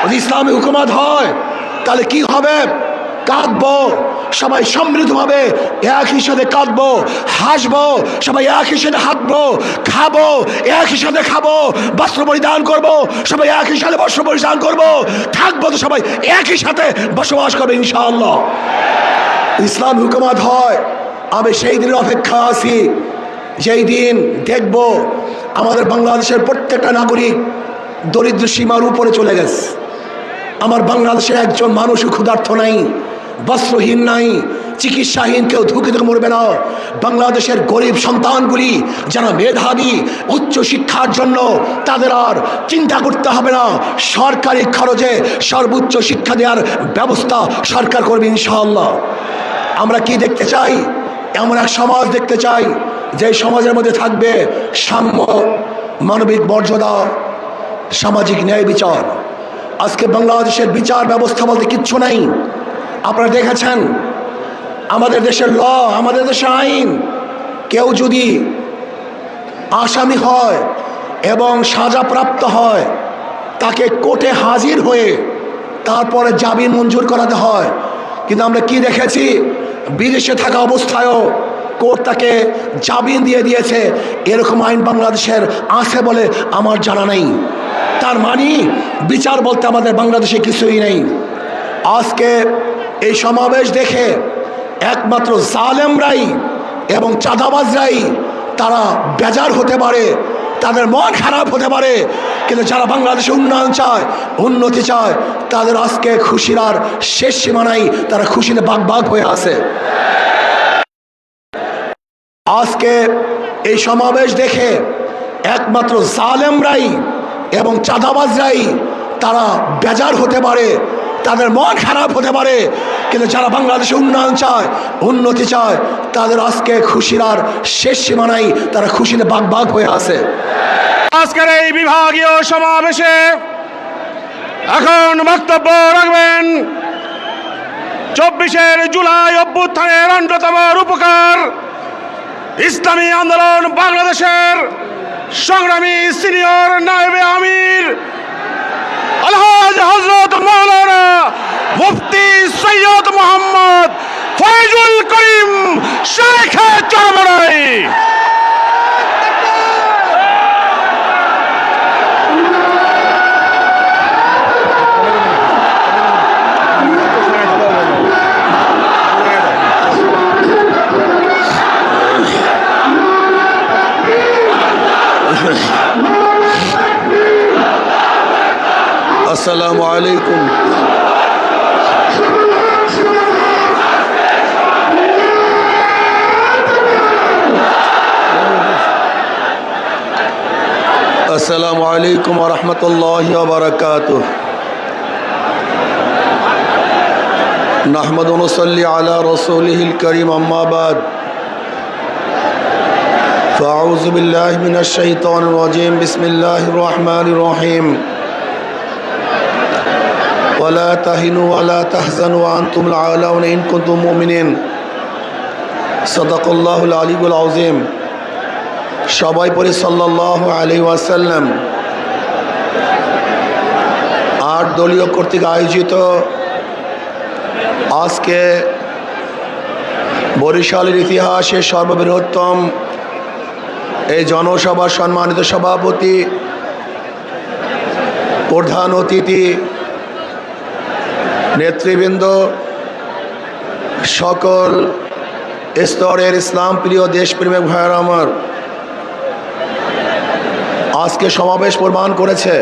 যদি ইসলামী হুকুমত হয় তাহলে কি হবে? কাঁদবো, সবাই সমৃদ্ধভাবে একই সাথে কাঁদবো, হাসবো, সবাই একই সাথে হাঁটবো, খাবো একই সাথে খাবো, বস্ত্র পরিধান করবো, সবাই একই সাথে বস্ত্র পরিধান করবো, থাকবো তো সবাই একই সাথে বসবাস করবে ইনশাআল্লাহ। ইসলাম হুকুমত হয়, আমি সেই দিনের অপেক্ষা আছি যেই দিন দেখব আমাদের বাংলাদেশের প্রত্যেকটা নাগরিক দরিদ্র সীমার উপরে চলে গেছে। আমার বাংলাদেশে একজন মানুষও ক্ষুধার্ত নাই, বস্ত্রহীন নাই, চিকিৎসাহীন কেউ ধুকে ধুকে মরবে না। বাংলাদেশের গরিব সন্তানগুলি যারা মেধাবী উচ্চ শিক্ষার জন্য, তাদের আর চিন্তা করতে হবে না, সরকারি খরচে সর্বোচ্চ শিক্ষা দেওয়ার ব্যবস্থা সরকার করবে ইনশাআল্লাহ। আমরা কি দেখতে চাই? এমন এক সমাজ দেখতে চাই যে সমাজের মধ্যে থাকবে সাম্য, মানবিক মর্যাদা, সামাজিক ন্যায় বিচার। আজকে বাংলাদেশের বিচার ব্যবস্থা বলতে কিচ্ছু নাই। আপনারা দেখেছেন আমাদের দেশের ল, আমাদের দেশের আইন, কেউ যদি আসামি হয় এবং সাজাপ্রাপ্ত হয় তাকে কোর্টে হাজির হয়ে তারপরে জামিন মঞ্জুর করাতে হয়। কিন্তু আমরা কি দেখেছি? বিদেশে থাকা অবস্থায়ও কোর্ট তাকে জামিন দিয়ে দিয়েছে। এরকম আইন বাংলাদেশের আছে বলে আমার জানা নেই। তার মানে বিচার বলতে আমাদের বাংলাদেশে কিছুই নেই। আজকে এই সমাবেশ দেখে একমাত্র জালেমরাই এবং চাঁদাবাজরাই তারা বেজার হতে পারে, তাদের মন খারাপ হতে পারে, কিন্তু যারা বাংলাদেশে উন্নয়ন চায়, উন্নতি চায়, তাদের আজকে খুশির আর শেষ সীমা নাই, তারা খুশিতে বাগ বাগ হয়ে আছে। আজকে এই সমাবেশ দেখে একমাত্র জালেমরাই এবং চাঁদাবাজরাই তারা বেজার হতে পারে, তাদের মন খারাপ হতে পারে, কিন্তু যারা বাংলাদেশে উন্নয়ন চায়, উন্নতি চায়, তাদের আজকে খুশির আর শেষ সীমা নাই, তারা খুশিতে বাগ বাগ হয়ে আছে। আজকের এই বিভাগীয় সমাবেশে এখন বক্তব্য রাখবেন 24 জুলাই অভ্যুত্থানের অন্যতম রূপকার, ইসলামী আন্দোলন বাংলাদেশের সংগ্রামী সিনিয়র নায়েবে আমির আলহাজ হযরত মাওলানা মুফতি সৈয়দ মোহাম্মদ ফয়জুল করিম শেখ চরমনাই। আসসালামু আলাইকুম। আসসালামু আলাইকুম ওয়া রাহমাতুল্লাহি ওয়া বারাকাতুহু। নাহমাদু ওয়া নুসাল্লি আলা রাসূলিহিল কারীম, আম্মা বাদ। ফাআউযু বিল্লাহি মিনাশ শাইতানির রাজীম। বিসমিল্লাহির রহমানির রহিম। ولا تهنوا ولا تحزنوا وأنتم الأعلون إن كنتم مؤمنين صدق الله العلي العظيم। সবাই পড়ে সাল্লাল্লাহু আলাইহি ওয়াসাল্লাম। 8 দলীয় কর্তৃক আয়োজিত আজকে বরিশালের ইতিহাসে সর্ববৃহত্তম এই জনসভার সম্মানিত সভাপতি, প্রধান অতিথি, নেতৃবৃন্দ, সকল স্তরের ইসলাম প্রিয় দেশপ্রেমিক ভাইয়েরা আমার, আজকে সমাবেশ প্রমাণ করেছে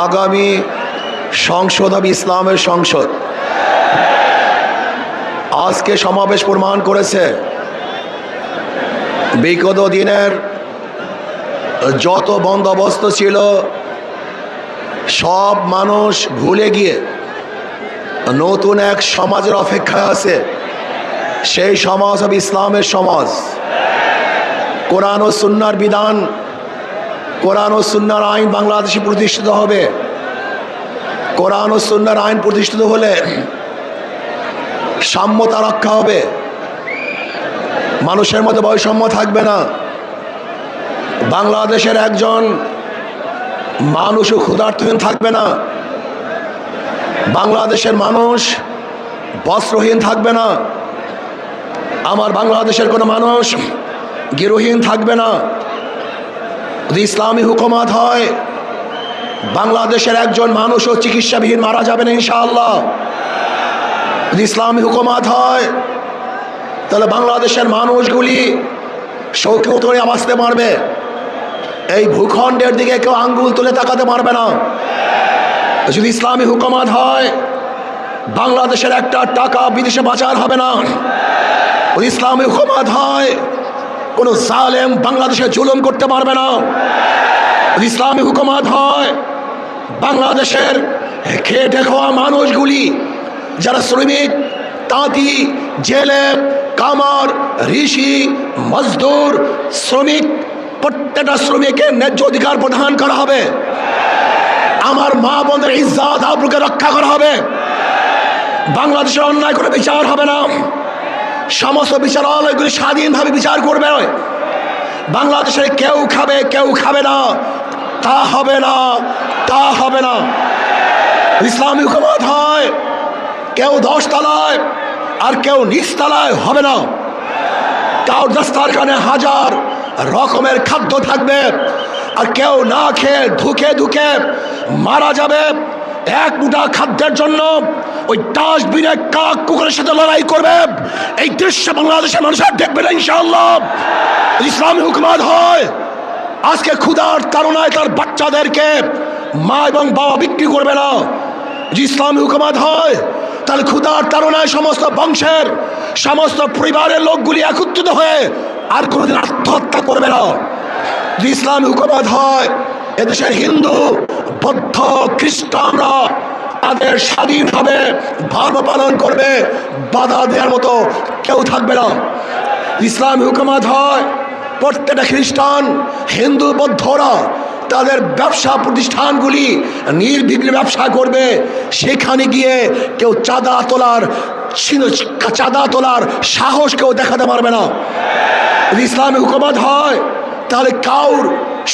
আগামী সংসদ হবে ইসলামের সংসদ। আজকে সমাবেশ প্রমাণ করেছে বিগত দিনের যত বন্দোবস্ত ছিল সব মানুষ ভুলে গিয়ে নতুন এক সমাজের অপেক্ষায় আছে। সেই সমাজ হবে ইসলামের সমাজ। কোরআন ও সুন্নাহর বিধান, কোরআন ও সুন্নাহর আইন বাংলাদেশে প্রতিষ্ঠিত হবে। কোরআন ও সুন্নাহর আইন প্রতিষ্ঠিত হলে সাম্যতা রক্ষা হবে, মানুষের মধ্যে বৈষম্য থাকবে না। বাংলাদেশের একজন মানুষও ক্ষুধার্তহীন থাকবে না, বাংলাদেশের মানুষ বস্ত্রহীন থাকবে না, আমার বাংলাদেশের কোনো মানুষ গৃহহীন থাকবে না। যদি ইসলামী হুকুমত হয়, বাংলাদেশের একজন মানুষও চিকিৎসাবিহীন মারা যাবে না ইনশাআল্লাহ। যদি ইসলামী হুকুমত হয়, তাহলে বাংলাদেশের মানুষগুলি শৌখিত করে বাঁচতে পারবে, এই ভূখণ্ডের দিকে কেউ আঙ্গুল তুলে তাকাতে পারবে না। যদি ইসলামী হুকুমত হয়, বাংলাদেশের একটা টাকা বিদেশে পাচার হবে না। যদি ইসলামী হুকুমত হয়, কোনো জালেম বাংলাদেশে জুলুম করতে পারবে না। যদি ইসলামী হুকুমত হয়, বাংলাদেশের খেটে খাওয়া মানুষগুলি যারা শ্রমিক, তাঁতি, জেলে, কামার, ঋষি, মজদুর, শ্রমিক, প্রত্যেকটা শ্রমিকের ন্যায্য অধিকার প্রদান করা হবে। আমার মা বোনদের ইজ্জত আবরুকে রক্ষা করা হবে। বাংলাদেশের অন্যায় করে বিচার হবে না, সমস্ত বিচারালয়গুলি স্বাধীনভাবে বিচার করবে। বাংলাদেশে কেউ খাবে কেউ খাবে না, তা হবে না, তা হবে না। ইসলামী হুকুমত হয়, কেউ 10 তলায় আর কেউ নিচ তলায় হবে না। তাও দস্তারখানে হাজার রকমের খাদ্য থাকবে, আর কেউ না খেয়ে ধুকে ধুকে মারা যাবে। এক মুঠা খাদ্যের জন্য ওই ডাস্টবিনে কাক কুকুরের সাথে লড়াই করবে। এই দৃশ্য বাংলাদেশের মানুষের দেখবে না ইনশাআল্লাহ। ইসলামী হুকুমত হয়, আজকে ক্ষুধার তাড়নায় তার বাচ্চাদেরকে মা এবং বাবা বিক্রি করবে না। যদি ইসলামী হুকুমত হয়, তাহলে ক্ষুধার তাড়নায় সমস্ত বংশের সমস্ত পরিবারের লোকগুলি একত্রিত হয়ে আর কোনোদিন আত্মহত্যা করবে না। যদি ইসলামী হুকুমত হয়, এদেশের হিন্দু, বৌদ্ধ, খ্রিস্টানরা তাদের স্বাধীনভাবে ধর্ম পালন করবে, বাধা দেওয়ার মতো কেউ থাকবে না। ইসলামী হুকুমত হয়, প্রত্যেকটা খ্রিস্টান, হিন্দু, বৌদ্ধরা তাদের ব্যবসা প্রতিষ্ঠানগুলি নির্বিঘ্নে ব্যবসা করবে। সেখানে গিয়ে কেউ চাঁদা তোলার সাহস কেউ দেখাতে পারবে না। যদি ইসলামী হুকুমত হয়, তাহলে কাউর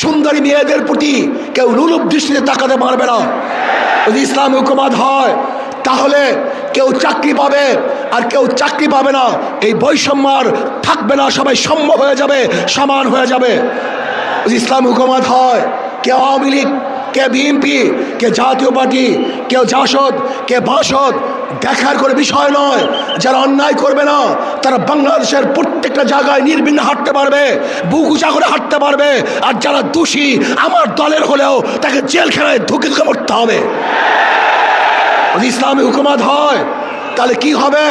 সুন্দরী মেয়েদের প্রতি কেউ লোলুপ দৃষ্টিতে তাকাতে পারবে না। যদি ইসলামী হুকুমত হয়, তাহলে কেউ চাকরি পাবে আর কেউ চাকরি পাবে না, এই বৈষম্য আর থাকবে না, সবাই সম হয়ে যাবে, সমান হয়ে যাবে। যদি ইসলামী হুকুমত হয়, কে আওয়ামী লীগ, কে বিএনপি, কে জাতীয় পার্টি, কেউ জাসদ, কে বাসদ দেখার করে বিষয় নয়। যারা অন্যায় করবে না, তারা বাংলাদেশের প্রত্যেকটা জায়গায় নির্বিঘ্নে হাঁটতে পারবে, বুক উঁচা করে হাঁটতে পারবে। আর যারা দোষী আমার দলের হলেও তাকে জেলখানায় ধুকে ধুকে মরতে হবে। যদি ইসলামী হুকুমত হয়, তাহলে কি হবে?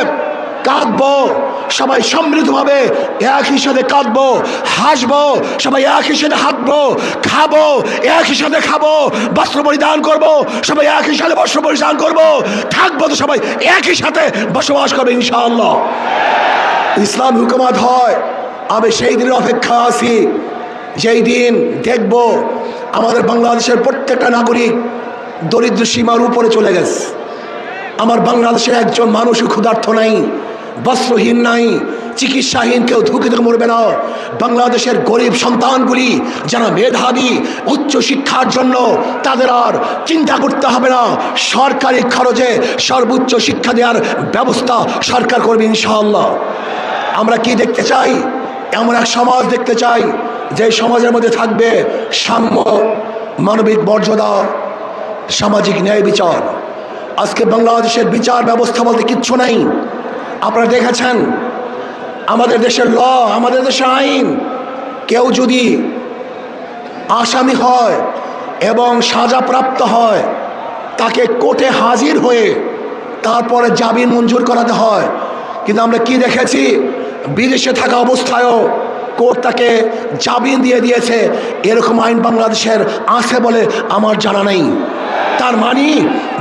কাঁদবো, সবাই সমৃদ্ধভাবে একই সাথে কাঁদবো, হাসবো, সবাই একই সাথে হাঁটবো, খাবো একই সাথে খাবো, বস্ত্র পরিধান করবো, সবাই একই সাথে বস্ত্র পরিধান করবো, থাকবো তো সবাই একই সাথে বসবাস করবে ইনশাআল্লাহ। ইসলাম হুকুমত হয়, আমি সেই দিনের অপেক্ষা আছি, যেই দিন দেখব আমাদের বাংলাদেশের প্রত্যেকটা নাগরিক দরিদ্র সীমার উপরে চলে গেছে। আমার বাংলাদেশে একজন মানুষও ক্ষুধার্ত নাই, বস্ত্রহীন নাই, চিকিৎসাহীন কেউ ধুকে ধুকে মরবে না। বাংলাদেশের গরিব সন্তানগুলি যারা মেধাবী, উচ্চ শিক্ষার জন্য তাদের আর চিন্তা করতে হবে না। সরকারি খরচে সর্বোচ্চ শিক্ষা দেওয়ার ব্যবস্থা সরকার করবে ইনশাআল্লাহ। আমরা কি দেখতে চাই? এমন এক সমাজ দেখতে চাই যে সমাজের মধ্যে থাকবে সাম্য, মানবিক মর্যাদা, সামাজিক ন্যায় বিচার। আজকে বাংলাদেশের বিচার ব্যবস্থা বলতে কিচ্ছু নাই। আপনারা দেখেছেন আমাদের দেশের ল, আমাদের দেশের আইন, কেউ যদি আসামি হয় এবং সাজাপ্রাপ্ত হয়, তাকে কোর্টে হাজির হয়ে তারপরে জামিন মঞ্জুর করাতে হয়। কিন্তু আমরা কি দেখেছি, বিদেশে থাকা অবস্থায়ও কোর্ট তাকে জামিন দিয়ে দিয়েছে। এরকম আইন বাংলাদেশের আছে বলে আমার জানা নেই। তার মানে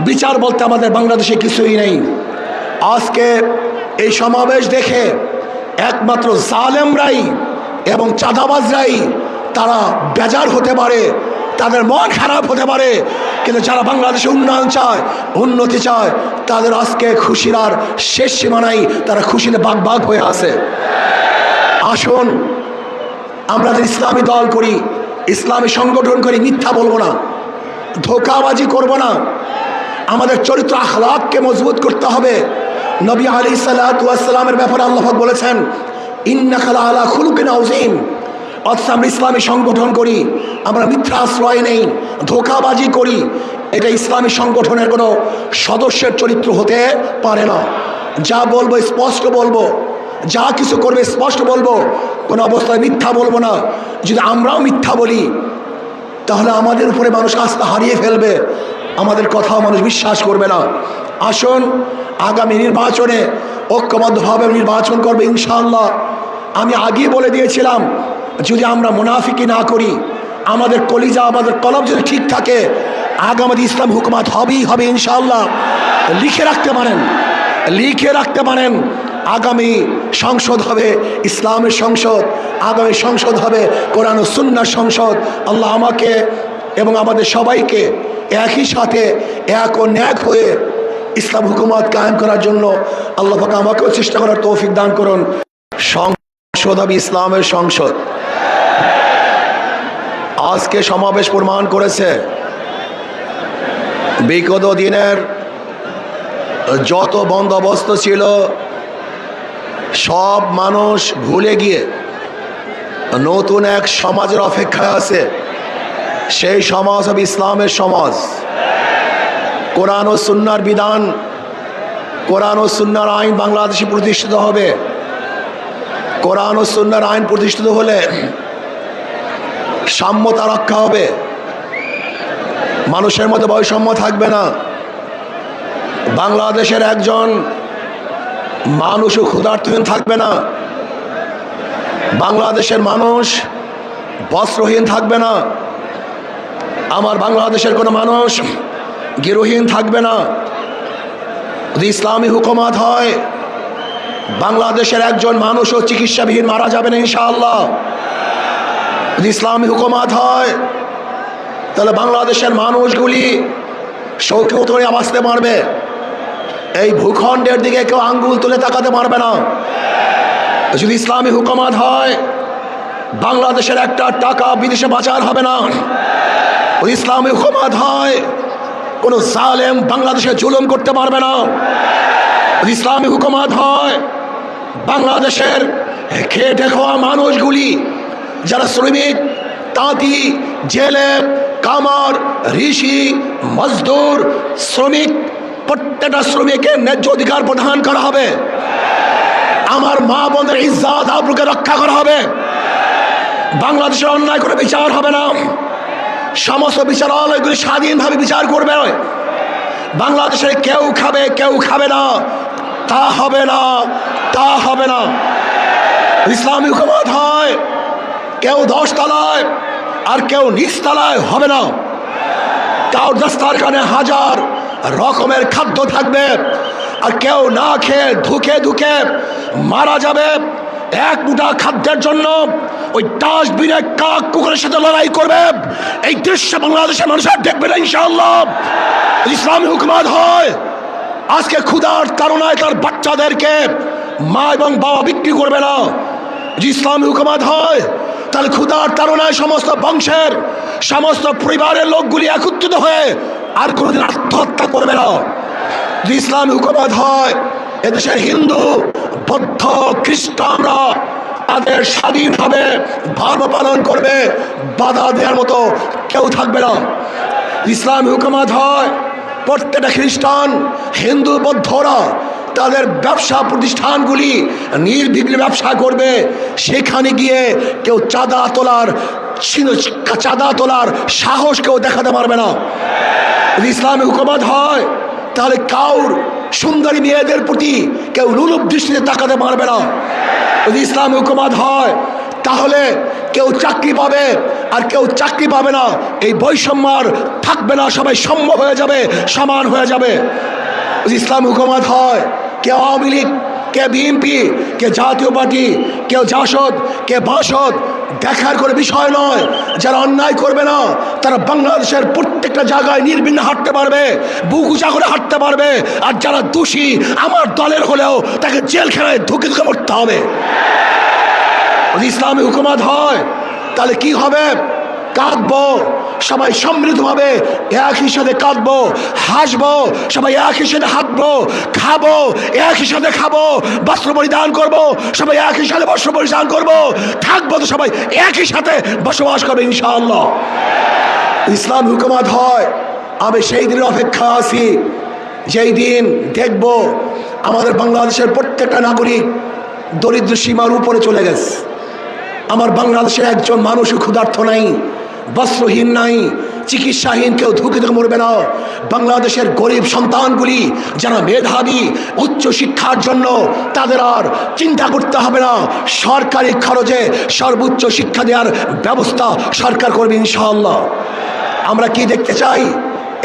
বিচার বলতে আমাদের বাংলাদেশে কিছুই নেই। আজকে এই সমাবেশ দেখে একমাত্র জালেমরাই এবং চাঁদাবাজরাই তারা বেজার হতে পারে, তাদের মন খারাপ হতে পারে। কিন্তু যারা বাংলাদেশে উন্নয়ন চায়, উন্নতি চায়, তাদের আজকে খুশির আর শেষ সীমা নাই, তারা খুশিতে বাগ বাগ হয়ে আছে। আসুন আমরা যে ইসলামী দল করি, ইসলামী সংগঠন করি, মিথ্যা বলবো না। ধোঁকাবাজি করব না। আমাদের চরিত্র আখলাককে মজবুত করতে হবে। নবী আলাইহিস সালামের ব্যাপারে আল্লাহ পাক বলেছেন, ইন্নাকা লাআলা খুলুকিন আযীম। অথচ আমরা ইসলামী সংগঠন করি, আমরা মিথ্যা আশ্রয় নেই, ধোঁকাবাজি করি। এটা ইসলামী সংগঠনের কোনো সদস্যের চরিত্র হতে পারে না। যা বলবো স্পষ্ট বলবো, যা কিছু করবে স্পষ্ট বলবো, কোনো অবস্থায় মিথ্যা বলবো না। যদি আমরাও মিথ্যা বলি তাহলে আমাদের উপরে মানুষ আস্থা হারিয়ে ফেলবে, আমাদের কথাও মানুষ বিশ্বাস করবে না। আসুন আগামী নির্বাচনে ঐক্যবদ্ধভাবে নির্বাচন করবে ইনশাআল্লাহ। আমি আগেই বলে দিয়েছিলাম, যদি আমরা মুনাফিকি না করি, আমাদের কলিজা আমাদের কলব যদি ঠিক থাকে, আগামী ইসলাম হুকুমাত হবেই হবে ইনশাআল্লাহ। লিখে রাখতে পারেন, লিখে রাখতে পারেন, আগামী সংসদ হবে ইসলামের সংসদ, আগামী সংসদ হবে কোরআন ও সুন্নাহর সংসদ। আল্লাহ আমাকে এবং আমাদের সবাইকে একই সাথে এক ও ন্যাক হয়ে ইসলাম হুকুমত কায়েম করার জন্য আল্লাহ পাক আমাকেও চেষ্টা করার তৌফিক দান করুন। সংসদ হবে ইসলামের সংসদ। আজকে সমাবেশ প্রমাণ করেছে বিগত দিনের যত বন্দোবস্ত ছিল সব মানুষ ভুলে গিয়ে নতুন এক সমাজের অপেক্ষায় আছে। সেই সমাজ হবে ইসলামের সমাজ। কোরআন ও সুন্নাহর বিধান, কোরআন ও সুন্নাহর আইন বাংলাদেশে প্রতিষ্ঠিত হবে। কোরআন ও সুন্নাহর আইন প্রতিষ্ঠিত হলে সাম্যতা রক্ষা হবে, মানুষের মধ্যে বৈষম্য থাকবে না। বাংলাদেশের একজন মানুষও ক্ষুধার্তহীন থাকবে না, বাংলাদেশের মানুষ বস্ত্রহীন থাকবে না, আমার বাংলাদেশের কোনো মানুষ গৃহহীন থাকবে না। যদি ইসলামী হুকুমত হয়, বাংলাদেশের একজন মানুষও চিকিৎসাবিহীন মারা যাবে না ইনশাআল্লাহ। যদি ইসলামী হুকুমত হয়, তাহলে বাংলাদেশের মানুষগুলি শৌখিন করে বাঁচতে পারবে। এই ভূখণ্ডের দিকে কেউ আঙ্গুল তুলে তাকাতে পারবে না। যদি ইসলামী হুকুমত হয়, বাংলাদেশের একটা টাকা বিদেশে পাচার হবে না। যদি ইসলামী হুকুমত হয়, কোনো জালেম বাংলাদেশে জুলুম করতে পারবে না। যদি ইসলামী হুকুমত হয়, বাংলাদেশের খেটে খাওয়া মানুষগুলি, যারা শ্রমিক, তাঁতি, জেলে, কামার, ঋষি, মজদুর, শ্রমিক, প্রত্যেকটা শ্রমিকের ন্যায্য অধিকার প্রদান করা হবে। আমার মা বোনের ইজ্জত আবরুকে রক্ষা করা হবে। বাংলাদেশের অন্যায় করে বিচার হবে না। সমস্ত বিচারালয়গুলি স্বাধীনভাবে বিচার করবে। বাংলাদেশে কেউ খাবে কেউ খাবে না, তা হবে না, তা হবে না। ইসলামী হুকুমত হয়, কেউ 10 তলায় আর কেউ নিচ তলায় হবে না। কারোর দস্তারখানে হাজার রকমের খাদ্য থাকবে, আর কেউ না খেয়ে ধুকে ধুকে মারা যাবে। এক মুঠা খাদ্যের জন্য ওই ডাস্টবিনে কাক কুকুরের সাথে লড়াই করবে। এই দৃশ্য বাংলাদেশের মানুষ আর দেখবে না ইনশাআল্লাহ। ইসলামী হুকুমত হয়, আজকে ক্ষুধার তাড়নায় তার বাচ্চাদেরকে মা এবং বাবা বিক্রি করবে না। ইসলামী হুকুমত হয়, তাহলে ক্ষুধার তাড়নায় সমস্ত বংশের সমস্ত পরিবারের লোকগুলি একত্রিত হয়ে আর কোনোদিন আত্মহত্যা করবে না। যদি ইসলামী হুকুমত হয়, এদেশের হিন্দু, বৌদ্ধ, খ্রিস্টানরা তাদের স্বাধীনভাবে ধর্ম পালন করবে, বাধা দেওয়ার মতো কেউ থাকবে না। ইসলামী হুকুমত হয়, প্রত্যেকটা খ্রিস্টান, হিন্দু, বৌদ্ধরা তাদের ব্যবসা প্রতিষ্ঠানগুলি নির্বিঘ্নে ব্যবসা করবে। সেখানে গিয়ে কেউ চাঁদা তোলার সাহস কেউ দেখাতে পারবে না। ইসলামী হুকুমত হয়, তাহলে কাউর সুন্দরী মেয়েদের প্রতি কেউ লোলুপ দৃষ্টিতে তাকাতে পারবে না। যদি ইসলামী হুকুমত হয়, তাহলে কেউ চাকরি পাবে আর কেউ চাকরি পাবে না, এই বৈষম্য আর থাকবে না, সবাই সম্য হয়ে যাবে, সমান হয়ে যাবে। যদি ইসলামী হুকুমত হয়, কে আওয়ামী লীগ, কে বিএনপি, কে জাতীয় পার্টি, কেউ জাসদ, কে বাসদ দেখার করে বিষয় নয়। যারা অন্যায় করবে না তারা বাংলাদেশের প্রত্যেকটা জায়গায় নির্বিঘ্নে হাঁটতে পারবে, বুক উঁচা করে হাঁটতে পারবে। আর যারা দোষী আমার দলের হলেও তাকে জেলখানায় ধুকে ধুকে মরতে হবে। যদি ইসলামী হুকুমত হয়, তাহলে কি হবে? কাঁদবো, সবাই সমৃদ্ধভাবে একই সাথে কাঁদবো, হাসবো, সবাই একই সাথে হাঁটবো, খাবো একই সাথে খাবো, বস্ত্র পরিধান করবো, সবাই একই সাথে বস্ত্র পরিধান করবো, থাকবো তো সবাই একই সাথে বসবাস করবে ইনশাআল্লাহ। ইসলাম হুকুমত হয়, আমি সেই দিনের অপেক্ষা আছি যেই দিন দেখব আমাদের বাংলাদেশের প্রত্যেকটা নাগরিক দরিদ্র সীমার উপরে চলে গেছে। আমার বাংলাদেশের একজন মানুষও ক্ষুধার্ত নাই, বস্ত্রহীন নাই, চিকিৎসাহীন কেউ ধুকে ধুকে মরবে না। বাংলাদেশের গরিব সন্তানগুলি যারা মেধাবী উচ্চ শিক্ষার জন্য, তাদের আর চিন্তা করতে হবে না, সরকারি খরচে সর্বোচ্চ শিক্ষা দেওয়ার ব্যবস্থা সরকার করবে ইনশাআল্লাহ। আমরা কি দেখতে চাই?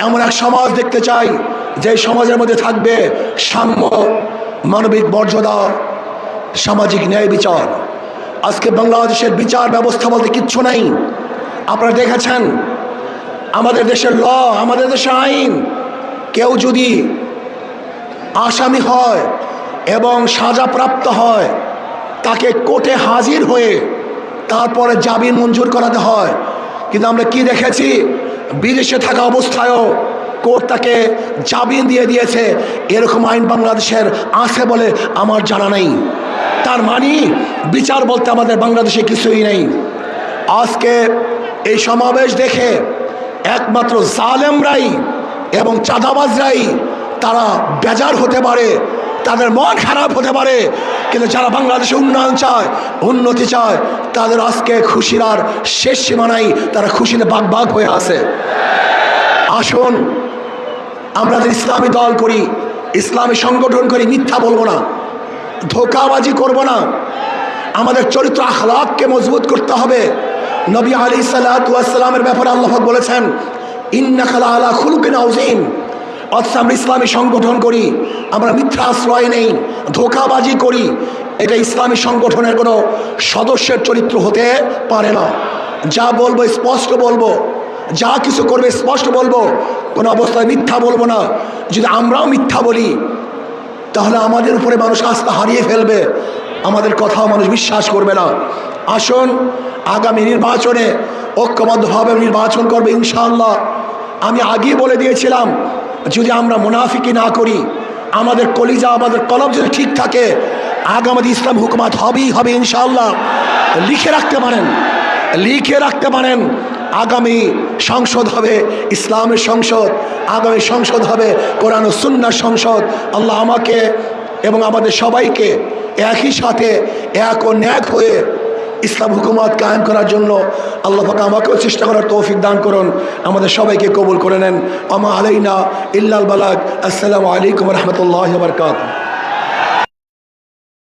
এমন এক সমাজ দেখতে চাই যে সমাজের মধ্যে থাকবে সাম্য, মানবিক মর্যাদা, সামাজিক ন্যায় বিচার। আজকে বাংলাদেশের বিচার ব্যবস্থা বলতে কিচ্ছু নাই। আপনারা দেখেছেন আমাদের দেশের ল, আমাদের দেশের আইন, কেউ যদি আসামি হয় এবং সাজাপ্রাপ্ত হয় তাকে কোর্টে হাজির হয়ে তারপরে জামিন মঞ্জুর করাতে হয়। কিন্তু আমরা কি দেখেছি, বিদেশে থাকা অবস্থায়ও কোর্ট তাকে জামিন দিয়ে দিয়েছে। এরকম আইন বাংলাদেশের আছে বলে আমার জানা নেই। তার মানে বিচার বলতে আমাদের বাংলাদেশে কিছুই নেই। আজকে এই সমাবেশ দেখে একমাত্র জালেমরাই এবং চাঁদাবাজরাই তারা বেজার হতে পারে, তাদের মন খারাপ হতে পারে, কিন্তু যারা বাংলাদেশে উন্নয়ন চায়, উন্নতি চায়, তাদের আজকে খুশির আর শেষ সীমা নাই, তারা খুশিতে বাগ বাগ হয়ে আছে। আসুন আমরা ইসলামী দল করি, ইসলামী সংগঠন করি, মিথ্যা বলবো না, ধোঁকাবাজি করব না। আমাদের চরিত্র আখলাককে মজবুত করতে হবে। নবী আলাইহিসসালাতু ওয়াসসালামের ব্যাপারে আল্লাহ পাক বলেছেন, ইন্নাকা লাআলা খুলুকিন আযীম। অথচ আমরা ইসলামী সংগঠন করি, আমরা মিথ্যা আশ্রয় নেই, ধোঁকাবাজি করি। এটা ইসলামী সংগঠনের কোনো সদস্যের চরিত্র হতে পারে না। যা বলবো স্পষ্ট বলবো, যা কিছু করবে স্পষ্ট বলবো, কোনো অবস্থায় মিথ্যা বলবো না। যদি আমরাও মিথ্যা বলি তাহলে আমাদের উপরে মানুষ আস্থা হারিয়ে ফেলবে, আমাদের কথাও মানুষ বিশ্বাস করবে না। আসুন আগামী নির্বাচনে ঐক্যবদ্ধভাবে নির্বাচন করবে ইনশাআল্লাহ। আমি আগেই বলে দিয়েছিলাম, যদি আমরা মুনাফিকি না করি, আমাদের কলিজা, আমাদের কলব যদি ঠিক থাকে, আগামী ইসলাম হুকুমত হবেই হবে ইনশাআল্লাহ। লিখে রাখতে পারেন, লিখে রাখতে পারেন, আগামী সংসদ হবে ইসলামের সংসদ, আগামী সংসদ হবে কোরআন ও সুন্নাহর সংসদ। আল্লাহ আমাকে এবং আমাদের সবাইকে একই সাথে এক ও ন্যাক হয়ে ইসলাম হুকুমত কায়েম করার জন্য আল্লাহ পাক আমাকেও চেষ্টা করার তৌফিক দান করুন, আমাদের সবাইকে কবুল করে নেন। আমা আলাইনা ইল্লাল বালাগ। আসসালামু আলাইকুম ওয়া রাহমাতুল্লাহি ওয়া বারাকাতুহু।